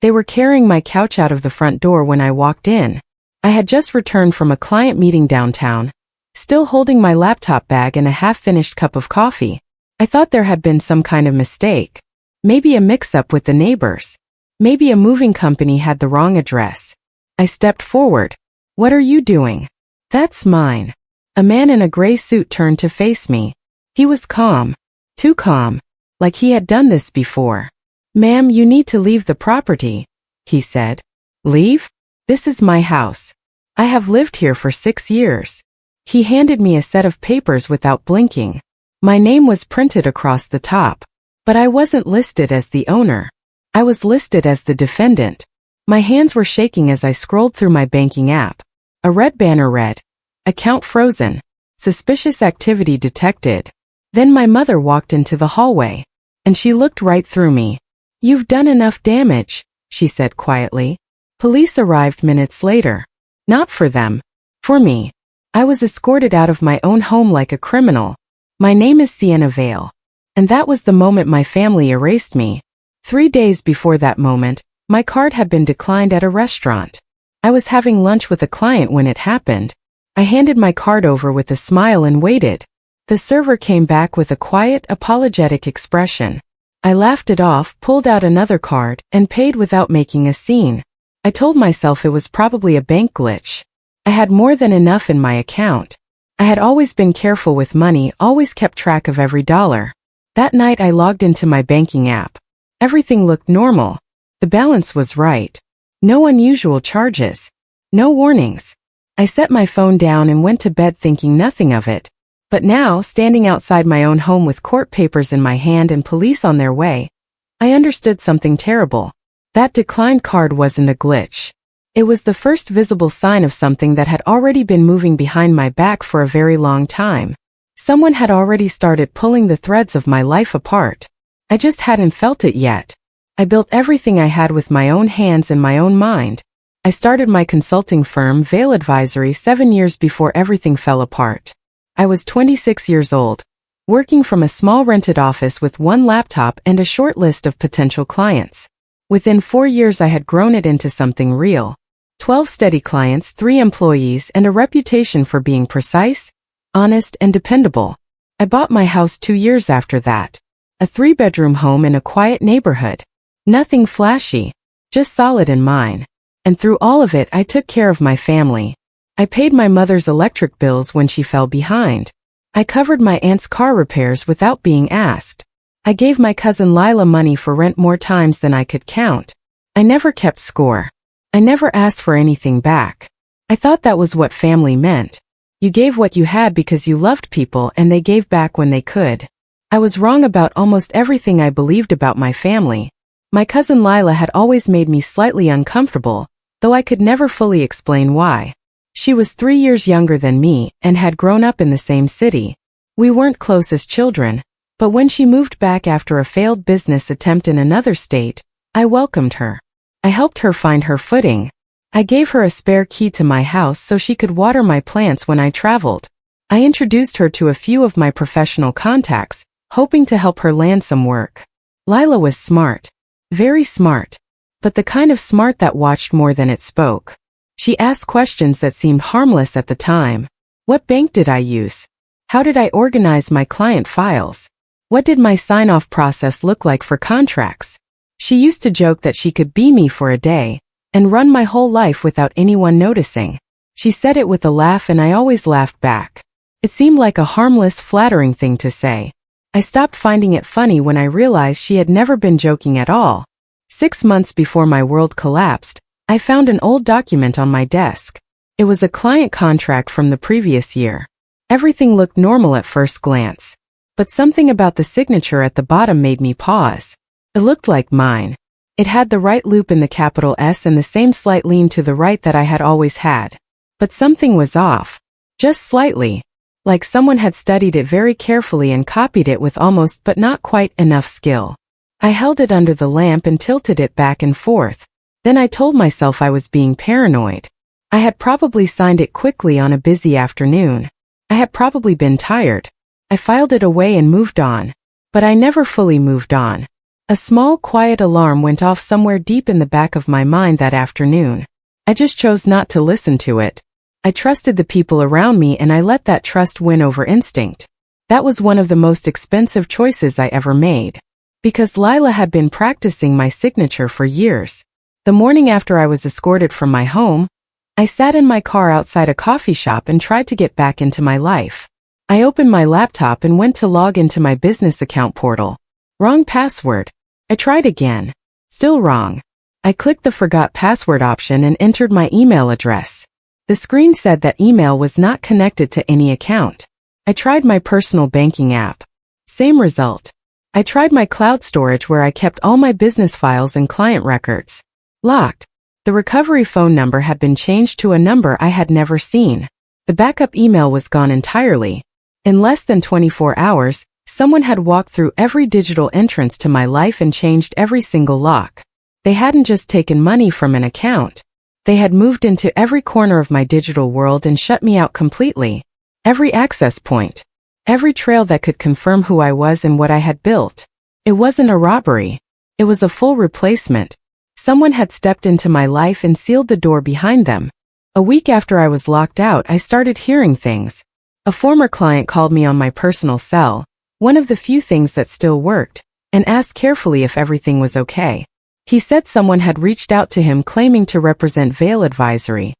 They were carrying my couch out of the front door when I walked in. I had just returned from a client meeting downtown, still holding my laptop bag and a half-finished cup of coffee. I thought there had been some kind of mistake. Maybe a mix-up with the neighbors. Maybe a moving company had the wrong address. I stepped forward. "What are you doing?" "That's mine." A man in a gray suit turned to face me. He was calm. Too calm. Like he had done this before. "Ma'am, you need to leave the property," he said. "Leave? This is my house. I have lived here for 6 years. He handed me a set of papers without blinking. My name was printed across the top. But I wasn't listed as the owner. I was listed as the defendant. My hands were shaking as I scrolled through my banking app. A red banner read, "Account frozen. Suspicious activity detected." Then my mother walked into the hallway. And she looked right through me. "You've done enough damage," she said quietly. Police arrived minutes later. Not for them. For me. I was escorted out of my own home like a criminal. My name is Sienna Vale. And that was the moment my family erased me. 3 days before that moment, my card had been declined at a restaurant. I was having lunch with a client when it happened. I handed my card over with a smile and waited. The server came back with a quiet, apologetic expression. I laughed it off, pulled out another card, and paid without making a scene. I told myself it was probably a bank glitch. I had more than enough in my account. I had always been careful with money, always kept track of every dollar. That night I logged into my banking app. Everything looked normal. The balance was right. No unusual charges. No warnings. I set my phone down and went to bed thinking nothing of it. But now, standing outside my own home with court papers in my hand and police on their way, I understood something terrible. That declined card wasn't a glitch. It was the first visible sign of something that had already been moving behind my back for a very long time. Someone had already started pulling the threads of my life apart. I just hadn't felt it yet. I built everything I had with my own hands and my own mind. I started my consulting firm, Vale Advisory, 7 years before everything fell apart. I was 26 years old, working from a small rented office with one laptop and a short list of potential clients. Within 4 years I had grown it into something real. 12 steady clients, 3 employees, and a reputation for being precise, honest, and dependable. I bought my house 2 years after that. A 3-bedroom home in a quiet neighborhood. Nothing flashy, just solid and mine. And through all of it I took care of my family. I paid my mother's electric bills when she fell behind. I covered my aunt's car repairs without being asked. I gave my cousin Lila money for rent more times than I could count. I never kept score. I never asked for anything back. I thought that was what family meant. You gave what you had because you loved people and they gave back when they could. I was wrong about almost everything I believed about my family. My cousin Lila had always made me slightly uncomfortable, though I could never fully explain why. She was 3 years younger than me and had grown up in the same city. We weren't close as children, but when she moved back after a failed business attempt in another state, I welcomed her. I helped her find her footing. I gave her a spare key to my house so she could water my plants when I traveled. I introduced her to a few of my professional contacts, hoping to help her land some work. Lila was smart. Very smart. But the kind of smart that watched more than it spoke. She asked questions that seemed harmless at the time. What bank did I use? How did I organize my client files? What did my sign-off process look like for contracts? She used to joke that she could be me for a day and run my whole life without anyone noticing. She said it with a laugh and I always laughed back. It seemed like a harmless, flattering thing to say. I stopped finding it funny when I realized she had never been joking at all. 6 months before my world collapsed, I found an old document on my desk. It was a client contract from the previous year. Everything looked normal at first glance. But something about the signature at the bottom made me pause. It looked like mine. It had the right loop in the capital S and the same slight lean to the right that I had always had. But something was off. Just slightly. Like someone had studied it very carefully and copied it with almost but not quite enough skill. I held it under the lamp and tilted it back and forth. Then I told myself I was being paranoid. I had probably signed it quickly on a busy afternoon. I had probably been tired. I filed it away and moved on. But I never fully moved on. A small, quiet alarm went off somewhere deep in the back of my mind that afternoon. I just chose not to listen to it. I trusted the people around me and I let that trust win over instinct. That was one of the most expensive choices I ever made. Because Lila had been practicing my signature for years. The morning after I was escorted from my home, I sat in my car outside a coffee shop and tried to get back into my life. I opened my laptop and went to log into my business account portal. Wrong password. I tried again. Still wrong. I clicked the forgot password option and entered my email address. The screen said that email was not connected to any account. I tried my personal banking app. Same result. I tried my cloud storage where I kept all my business files and client records. Locked. The recovery phone number had been changed to a number I had never seen. The backup email was gone entirely. In less than 24 hours, someone had walked through every digital entrance to my life and changed every single lock. They hadn't just taken money from an account. They had moved into every corner of my digital world and shut me out completely. Every access point. Every trail that could confirm who I was and what I had built. It wasn't a robbery. It was a full replacement. Someone had stepped into my life and sealed the door behind them. A week after I was locked out, I started hearing things. A former client called me on my personal cell, one of the few things that still worked, and asked carefully if everything was okay. He said someone had reached out to him claiming to represent Vail Advisory.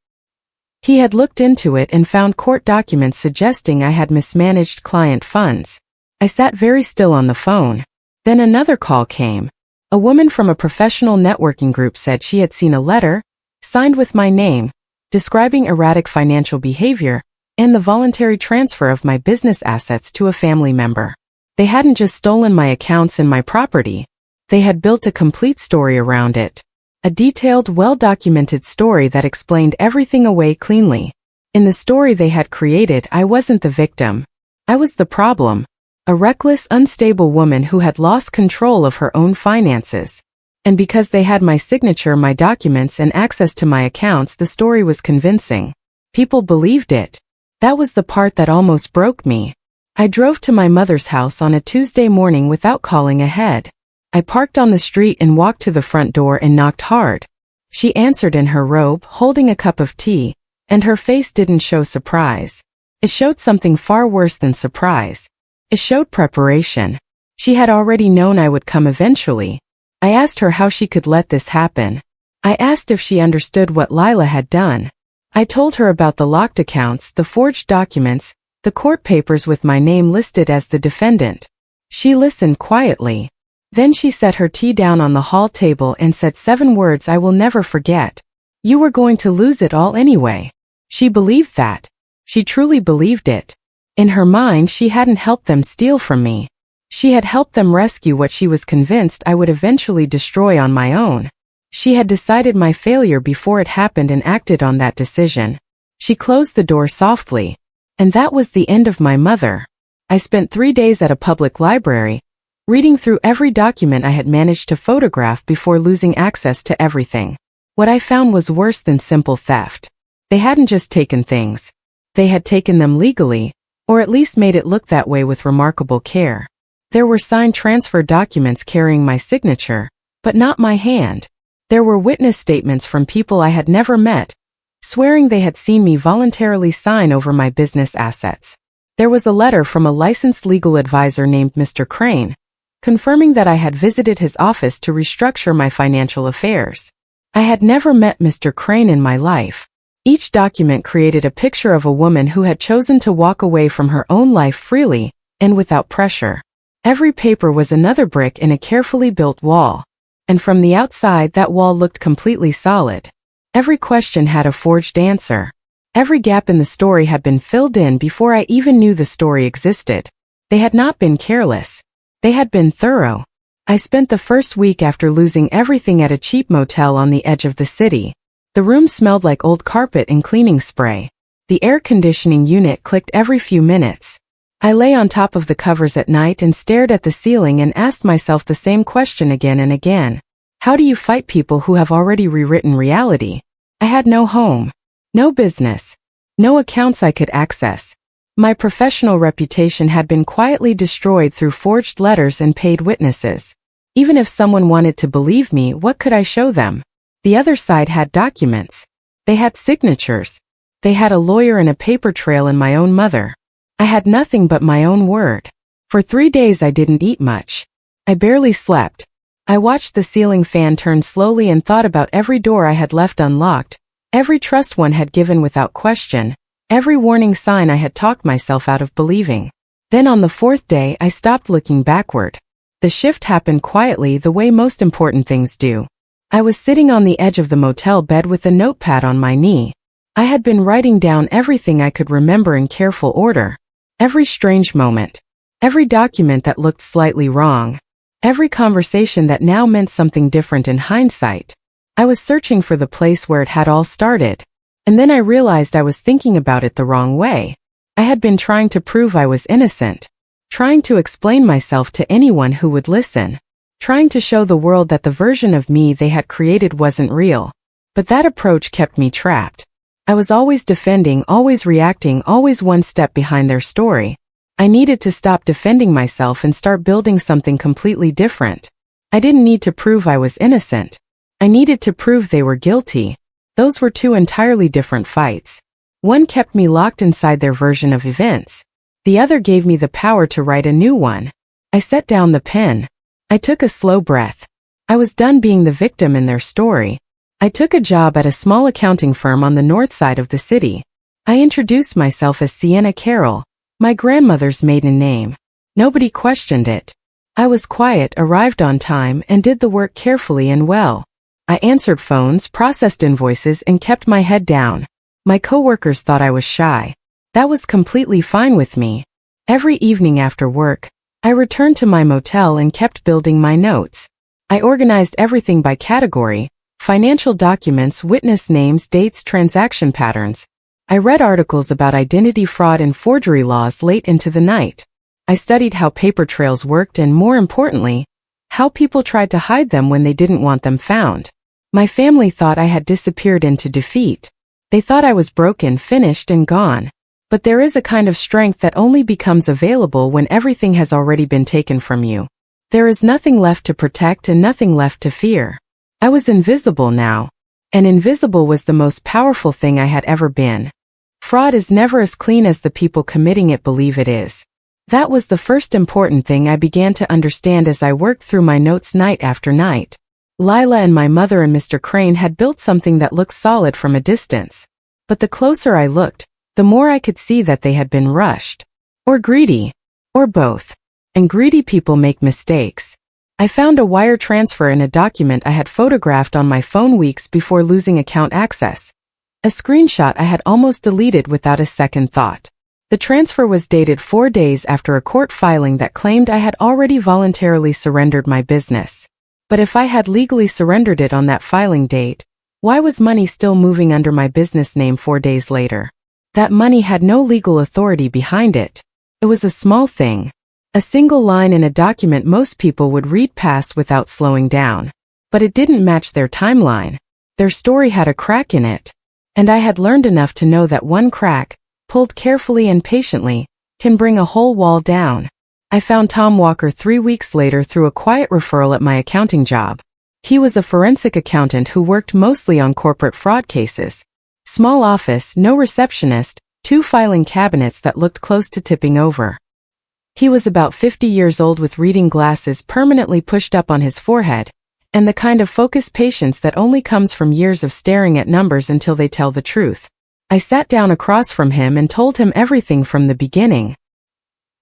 He had looked into it and found court documents suggesting I had mismanaged client funds. I sat very still on the phone. Then another call came. A woman from a professional networking group said she had seen a letter, signed with my name, describing erratic financial behavior and the voluntary transfer of my business assets to a family member. They hadn't just stolen my accounts and my property. They had built a complete story around it. A detailed, well-documented story that explained everything away cleanly. In the story they had created, I wasn't the victim. I was the problem. A reckless, unstable woman who had lost control of her own finances. And because they had my signature, my documents, and access to my accounts, the story was convincing. People believed it. That was the part that almost broke me. I drove to my mother's house on a Tuesday morning without calling ahead. I parked on the street and walked to the front door and knocked hard. She answered in her robe, holding a cup of tea, and her face didn't show surprise. It showed something far worse than surprise. It showed preparation. She had already known I would come eventually. I asked her how she could let this happen. I asked if she understood what Lila had done. I told her about the locked accounts, the forged documents, the court papers with my name listed as the defendant. She listened quietly. Then she set her tea down on the hall table and said 7 words I will never forget. You were going to lose it all anyway. She believed that. She truly believed it. In her mind, she hadn't helped them steal from me. She had helped them rescue what she was convinced I would eventually destroy on my own. She had decided my failure before it happened and acted on that decision. She closed the door softly. And that was the end of my mother. I spent 3 days at a public library, reading through every document I had managed to photograph before losing access to everything. What I found was worse than simple theft. They hadn't just taken things. They had taken them legally, or at least made it look that way with remarkable care. There were signed transfer documents carrying my signature, but not my hand. There were witness statements from people I had never met, swearing they had seen me voluntarily sign over my business assets. There was a letter from a licensed legal advisor named Mr. Crane, confirming that I had visited his office to restructure my financial affairs. I had never met Mr. Crane in my life. Each document created a picture of a woman who had chosen to walk away from her own life freely and without pressure. Every paper was another brick in a carefully built wall. And from the outside, that wall looked completely solid. Every question had a forged answer. Every gap in the story had been filled in before I even knew the story existed. They had not been careless. They had been thorough. I spent the first week after losing everything at a cheap motel on the edge of the city. The room smelled like old carpet and cleaning spray. The air conditioning unit clicked every few minutes. I lay on top of the covers at night and stared at the ceiling and asked myself the same question again and again. How do you fight people who have already rewritten reality? I had no home, no business, no accounts I could access. My professional reputation had been quietly destroyed through forged letters and paid witnesses. Even if someone wanted to believe me, what could I show them? The other side had documents. They had signatures. They had a lawyer and a paper trail and my own mother. I had nothing but my own word. For 3 days I didn't eat much. I barely slept. I watched the ceiling fan turn slowly and thought about every door I had left unlocked, every trust one had given without question, every warning sign I had talked myself out of believing. Then on the 4th day I stopped looking backward. The shift happened quietly the way most important things do. I was sitting on the edge of the motel bed with a notepad on my knee. I had been writing down everything I could remember in careful order. Every strange moment. Every document that looked slightly wrong. Every conversation that now meant something different in hindsight. I was searching for the place where it had all started. And then I realized I was thinking about it the wrong way. I had been trying to prove I was innocent. Trying to explain myself to anyone who would listen. Trying to show the world that the version of me they had created wasn't real. But that approach kept me trapped. I was always defending, always reacting, always one step behind their story. I needed to stop defending myself and start building something completely different. I didn't need to prove I was innocent. I needed to prove they were guilty. Those were two entirely different fights. One kept me locked inside their version of events. The other gave me the power to write a new one. I set down the pen. I took a slow breath. I was done being the victim in their story. I took a job at a small accounting firm on the north side of the city. I introduced myself as Sienna Carroll, my grandmother's maiden name. Nobody questioned it. I was quiet, arrived on time, and did the work carefully and well. I answered phones, processed invoices, and kept my head down. My coworkers thought I was shy. That was completely fine with me. Every evening after work, I returned to my motel and kept building my notes. I organized everything by category: financial documents, witness names, dates, transaction patterns. I read articles about identity fraud and forgery laws late into the night. I studied how paper trails worked and, more importantly, how people tried to hide them when they didn't want them found. My family thought I had disappeared into defeat. They thought I was broken, finished, and gone. But there is a kind of strength that only becomes available when everything has already been taken from you. There is nothing left to protect and nothing left to fear. I was invisible now. And invisible was the most powerful thing I had ever been. Fraud is never as clean as the people committing it believe it is. That was the first important thing I began to understand as I worked through my notes night after night. Lila and my mother and Mr. Crane had built something that looked solid from a distance. But the closer I looked, the more I could see that they had been rushed. Or greedy. Or both. And greedy people make mistakes. I found a wire transfer in a document I had photographed on my phone weeks before losing account access. A screenshot I had almost deleted without a second thought. The transfer was dated 4 days after a court filing that claimed I had already voluntarily surrendered my business. But if I had legally surrendered it on that filing date, why was money still moving under my business name 4 days later? That money had no legal authority behind it. It was a small thing. A single line in a document most people would read past without slowing down. But it didn't match their timeline. Their story had a crack in it. And I had learned enough to know that one crack, pulled carefully and patiently, can bring a whole wall down. I found Tom Walker 3 weeks later through a quiet referral at my accounting job. He was a forensic accountant who worked mostly on corporate fraud cases. Small office, no receptionist, 2 filing cabinets that looked close to tipping over. He was about 50 years old with reading glasses permanently pushed up on his forehead, and the kind of focused patience that only comes from years of staring at numbers until they tell the truth. I sat down across from him and told him everything from the beginning.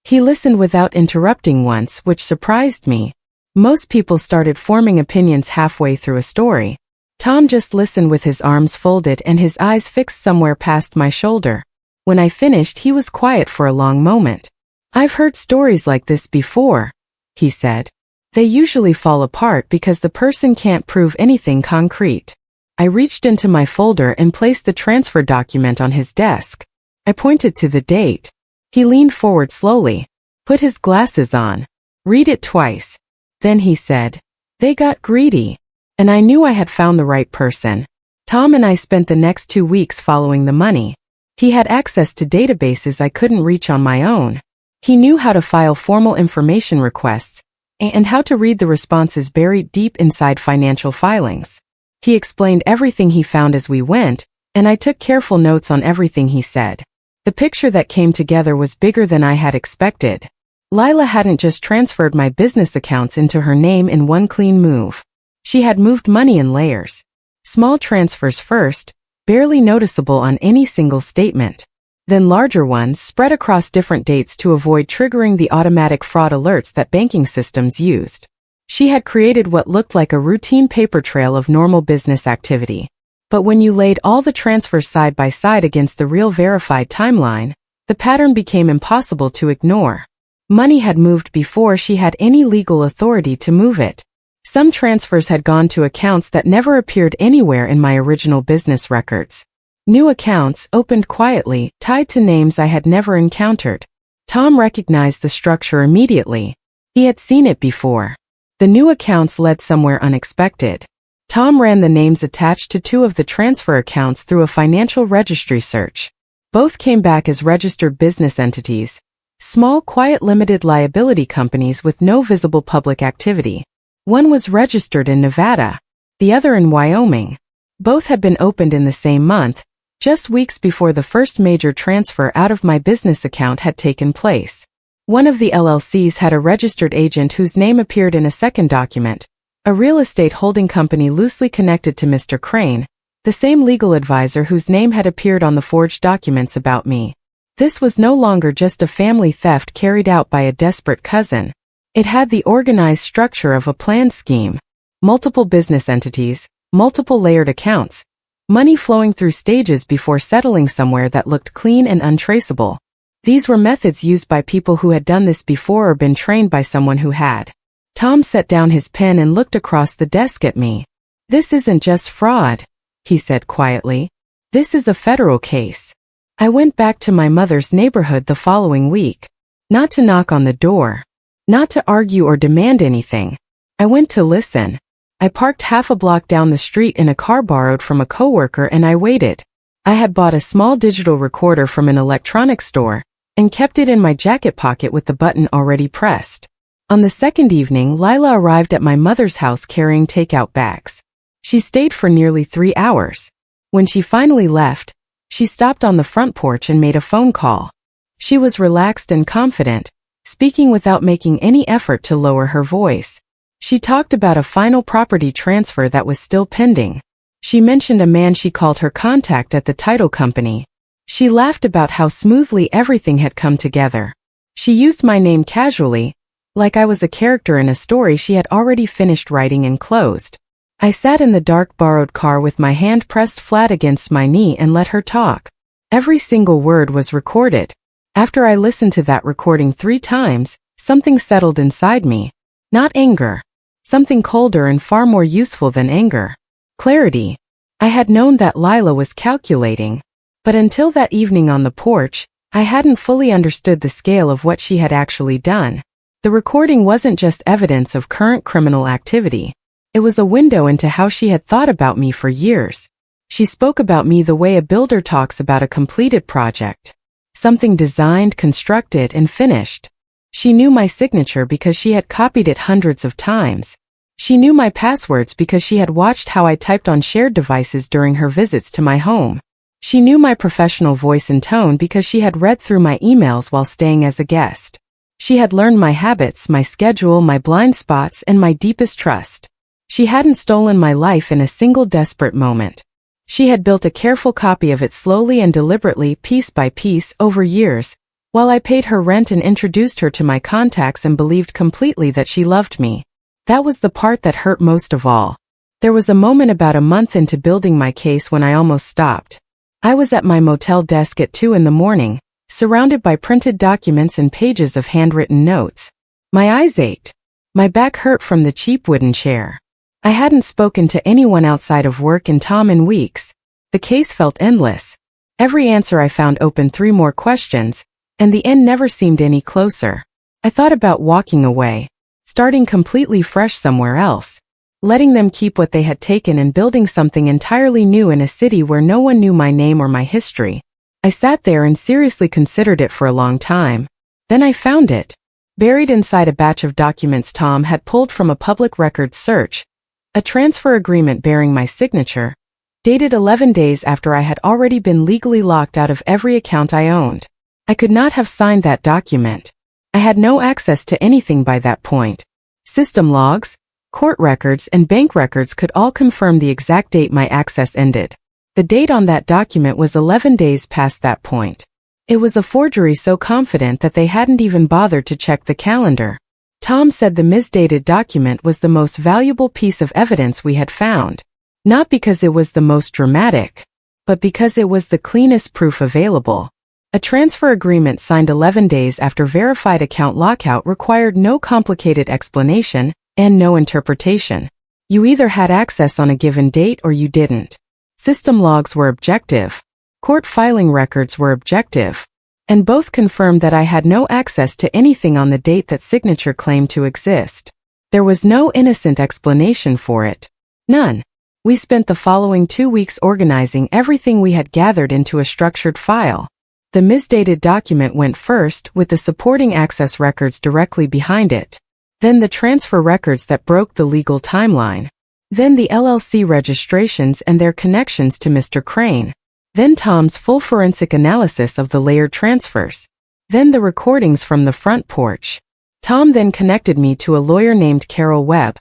He listened without interrupting once, which surprised me. Most people started forming opinions halfway through a story. Tom just listened with his arms folded and his eyes fixed somewhere past my shoulder. When I finished, he was quiet for a long moment. "I've heard stories like this before," he said. "They usually fall apart because the person can't prove anything concrete." I reached into my folder and placed the transfer document on his desk. I pointed to the date. He leaned forward slowly, put his glasses on. "Read it twice." Then he said, "They got greedy." And I knew I had found the right person. Tom and I spent the next 2 weeks following the money. He had access to databases I couldn't reach on my own. He knew how to file formal information requests, and how to read the responses buried deep inside financial filings. He explained everything he found as we went, and I took careful notes on everything he said. The picture that came together was bigger than I had expected. Lila hadn't just transferred my business accounts into her name in one clean move. She had moved money in layers. Small transfers first, barely noticeable on any single statement. Then larger ones spread across different dates to avoid triggering the automatic fraud alerts that banking systems used. She had created what looked like a routine paper trail of normal business activity. But when you laid all the transfers side by side against the real verified timeline, the pattern became impossible to ignore. Money had moved before she had any legal authority to move it. Some transfers had gone to accounts that never appeared anywhere in my original business records. New accounts opened quietly, tied to names I had never encountered. Tom recognized the structure immediately. He had seen it before. The new accounts led somewhere unexpected. Tom ran the names attached to two of the transfer accounts through a financial registry search. Both came back as registered business entities, small, quiet limited liability companies with no visible public activity. One was registered in Nevada, the other in Wyoming. Both had been opened in the same month, just weeks before the first major transfer out of my business account had taken place. One of the LLCs had a registered agent whose name appeared in a second document, a real estate holding company loosely connected to Mr. Crane, the same legal advisor whose name had appeared on the forged documents about me. This was no longer just a family theft carried out by a desperate cousin. It had the organized structure of a planned scheme. Multiple business entities, multiple layered accounts, money flowing through stages before settling somewhere that looked clean and untraceable. These were methods used by people who had done this before or been trained by someone who had. Tom set down his pen and looked across the desk at me. "This isn't just fraud," he said quietly. "This is a federal case." I went back to my mother's neighborhood the following week. Not to knock on the door. Not to argue or demand anything. I went to listen. I parked half a block down the street in a car borrowed from a coworker and I waited. I had bought a small digital recorder from an electronics store and kept it in my jacket pocket with the button already pressed. On the second evening, Lila arrived at my mother's house carrying takeout bags. She stayed for nearly 3 hours. When she finally left, she stopped on the front porch and made a phone call. She was relaxed and confident, speaking without making any effort to lower her voice. She talked about a final property transfer that was still pending. She mentioned a man she called her contact at the title company. She laughed about how smoothly everything had come together. She used my name casually, like I was a character in a story she had already finished writing and closed. I sat in the dark borrowed car with my hand pressed flat against my knee and let her talk. Every single word was recorded. After I listened to that recording 3 times, something settled inside me. Not anger. Something colder and far more useful than anger. Clarity. I had known that Lila was calculating. But until that evening on the porch, I hadn't fully understood the scale of what she had actually done. The recording wasn't just evidence of current criminal activity. It was a window into how she had thought about me for years. She spoke about me the way a builder talks about a completed project. Something designed, constructed, and finished. She knew my signature because she had copied it hundreds of times. She knew my passwords because she had watched how I typed on shared devices during her visits to my home. She knew my professional voice and tone because she had read through my emails while staying as a guest. She had learned my habits, my schedule, my blind spots, and my deepest trust. She hadn't stolen my life in a single desperate moment. She had built a careful copy of it slowly and deliberately, piece by piece, over years, while I paid her rent and introduced her to my contacts and believed completely that she loved me. That was the part that hurt most of all. There was a moment about a month into building my case when I almost stopped. I was at my motel desk at 2 in the morning, surrounded by printed documents and pages of handwritten notes. My eyes ached. My back hurt from the cheap wooden chair. I hadn't spoken to anyone outside of work and Tom in weeks. The case felt endless. Every answer I found opened 3 more questions, and the end never seemed any closer. I thought about walking away, starting completely fresh somewhere else, letting them keep what they had taken and building something entirely new in a city where no one knew my name or my history. I sat there and seriously considered it for a long time. Then I found it. Buried inside a batch of documents Tom had pulled from a public records search, a transfer agreement bearing my signature, dated 11 days after I had already been legally locked out of every account I owned. I could not have signed that document. I had no access to anything by that point. System logs, court records, and bank records could all confirm the exact date my access ended. The date on that document was 11 days past that point. It was a forgery so confident that they hadn't even bothered to check the calendar. Tom said the misdated document was the most valuable piece of evidence we had found. Not because it was the most dramatic, but because it was the cleanest proof available. A transfer agreement signed 11 days after verified account lockout required no complicated explanation and no interpretation. You either had access on a given date or you didn't. System logs were objective. Court filing records were objective. And both confirmed that I had no access to anything on the date that signature claimed to exist. There was no innocent explanation for it. None. We spent the following 2 weeks organizing everything we had gathered into a structured file. The misdated document went first, with the supporting access records directly behind it. Then the transfer records that broke the legal timeline. Then the LLC registrations and their connections to Mr. Crane. Then Tom's full forensic analysis of the layered transfers. Then the recordings from the front porch. Tom then connected me to a lawyer named Carol Webb,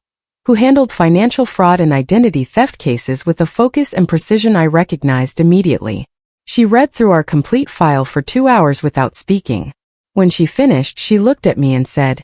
who handled financial fraud and identity theft cases with a focus and precision I recognized immediately. She read through our complete file for 2 hours without speaking. When she finished, she looked at me and said,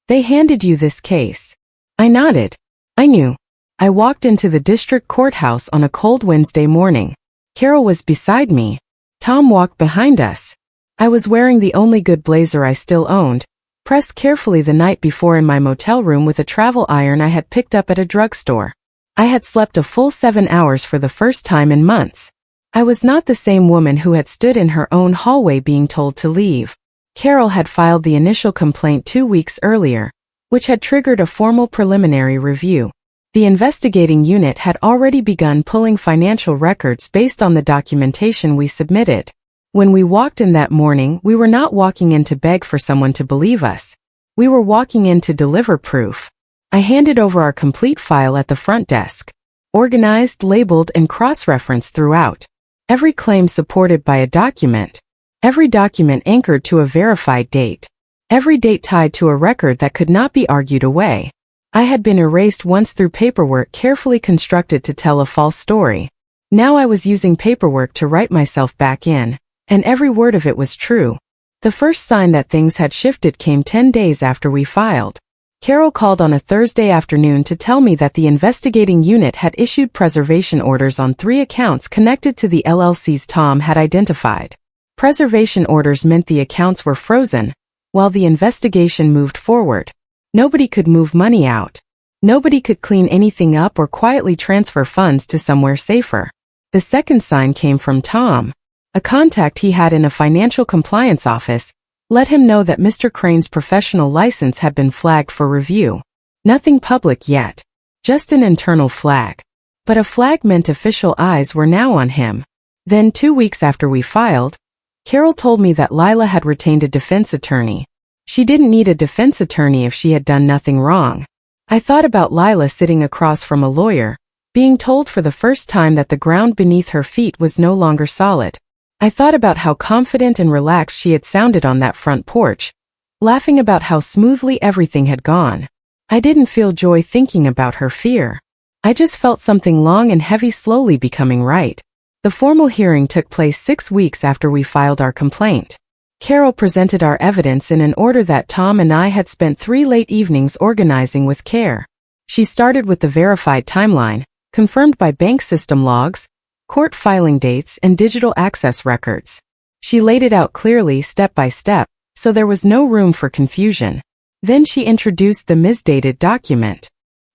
"They handed you this case." I nodded. I knew. I walked into the district courthouse on a cold Wednesday morning. Carol was beside me. Tom walked behind us. I was wearing the only good blazer I still owned, pressed carefully the night before in my motel room with a travel iron I had picked up at a drugstore. I had slept a full 7 hours for the first time in months. I was not the same woman who had stood in her own hallway being told to leave. Carol had filed the initial complaint 2 weeks earlier, which had triggered a formal preliminary review. The investigating unit had already begun pulling financial records based on the documentation we submitted. When we walked in that morning, we were not walking in to beg for someone to believe us. We were walking in to deliver proof. I handed over our complete file at the front desk. Organized, labeled, and cross-referenced throughout. Every claim supported by a document. Every document anchored to a verified date. Every date tied to a record that could not be argued away. I had been erased once through paperwork carefully constructed to tell a false story. Now I was using paperwork to write myself back in, and every word of it was true. The first sign that things had shifted came 10 days after we filed. Carol called on a Thursday afternoon to tell me that the investigating unit had issued preservation orders on 3 accounts connected to the LLCs Tom had identified. Preservation orders meant the accounts were frozen, while the investigation moved forward. Nobody could move money out. Nobody could clean anything up or quietly transfer funds to somewhere safer. The second sign came from Tom. A contact he had in a financial compliance office let him know that Mr. Crane's professional license had been flagged for review. Nothing public yet. Just an internal flag. But a flag meant official eyes were now on him. Then 2 weeks after we filed, Carol told me that Lila had retained a defense attorney. She didn't need a defense attorney if she had done nothing wrong. I thought about Lila sitting across from a lawyer, being told for the first time that the ground beneath her feet was no longer solid. I thought about how confident and relaxed she had sounded on that front porch, laughing about how smoothly everything had gone. I didn't feel joy thinking about her fear. I just felt something long and heavy slowly becoming right. The formal hearing took place 6 weeks after we filed our complaint. Carol presented our evidence in an order that Tom and I had spent 3 late evenings organizing with care. She started with the verified timeline, confirmed by bank system logs, court filing dates, and digital access records. She laid it out clearly step by step, so there was no room for confusion. Then she introduced the misdated document.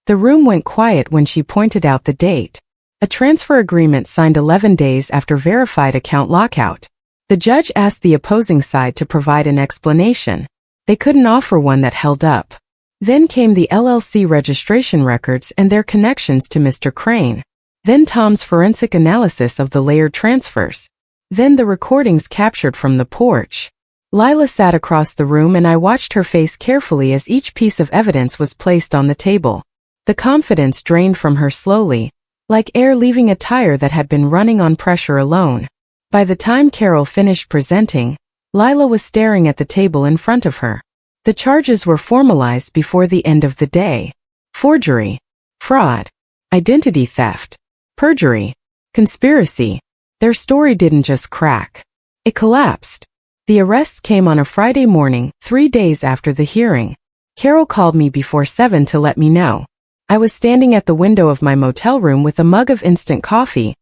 The room went quiet when she pointed out the date. A transfer agreement signed 11 days after verified account lockout. The judge asked the opposing side to provide an explanation. They couldn't offer one that held up. Then came the LLC registration records and their connections to Mr. Crane. Then Tom's forensic analysis of the layered transfers. Then the recordings captured from the porch. Lila sat across the room and I watched her face carefully as each piece of evidence was placed on the table. The confidence drained from her slowly, like air leaving a tire that had been running on pressure alone. By the time Carol finished presenting, Lila was staring at the table in front of her. The charges were formalized before the end of the day. Forgery, fraud, identity theft, perjury, conspiracy. Their story didn't just crack. It collapsed. The arrests came on a Friday morning, 3 days after the hearing. Carol called me before 7 to let me know. I was standing at the window of my motel room with a mug of instant coffee,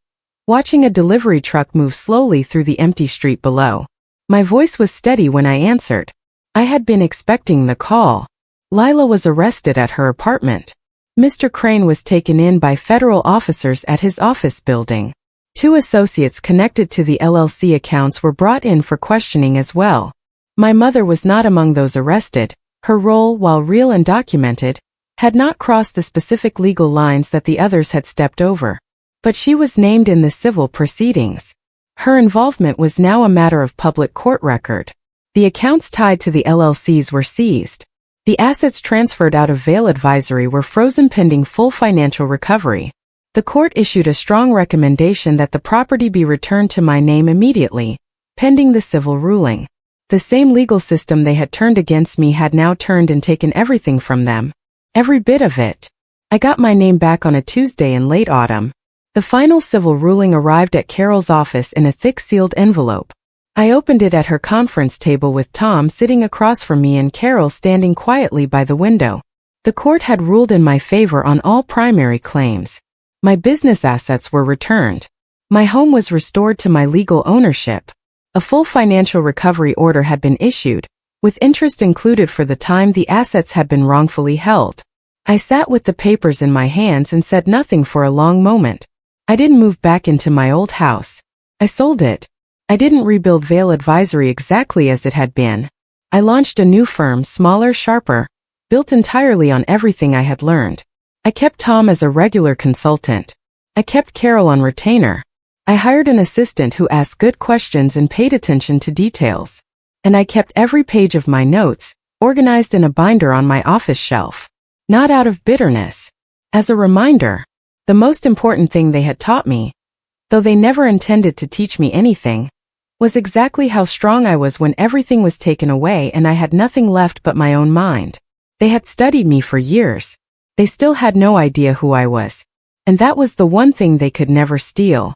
watching a delivery truck move slowly through the empty street below. My voice was steady when I answered. I had been expecting the call. Lila was arrested at her apartment. Mr. Crane was taken in by federal officers at his office building. 2 associates connected to the LLC accounts were brought in for questioning as well. My mother was not among those arrested. Her role, while real and documented, had not crossed the specific legal lines that the others had stepped over. But she was named in the civil proceedings. Her involvement was now a matter of public court record. The accounts tied to the LLCs were seized. The assets transferred out of Vail Advisory were frozen pending full financial recovery. The court issued a strong recommendation that the property be returned to my name immediately, pending the civil ruling. The same legal system they had turned against me had now turned and taken everything from them. Every bit of it. I got my name back on a Tuesday in late autumn. The final civil ruling arrived at Carol's office in a thick sealed envelope. I opened it at her conference table with Tom sitting across from me and Carol standing quietly by the window. The court had ruled in my favor on all primary claims. My business assets were returned. My home was restored to my legal ownership. A full financial recovery order had been issued, with interest included for the time the assets had been wrongfully held. I sat with the papers in my hands and said nothing for a long moment. I didn't move back into my old house. I sold it. I didn't rebuild Vail Advisory exactly as it had been. I launched a new firm, smaller, sharper, built entirely on everything I had learned. I kept Tom as a regular consultant. I kept Carol on retainer. I hired an assistant who asked good questions and paid attention to details. And I kept every page of my notes, organized in a binder on my office shelf. Not out of bitterness. As a reminder, the most important thing they had taught me, though they never intended to teach me anything, was exactly how strong I was when everything was taken away and I had nothing left but my own mind. They had studied me for years. They still had no idea who I was. And that was the one thing they could never steal.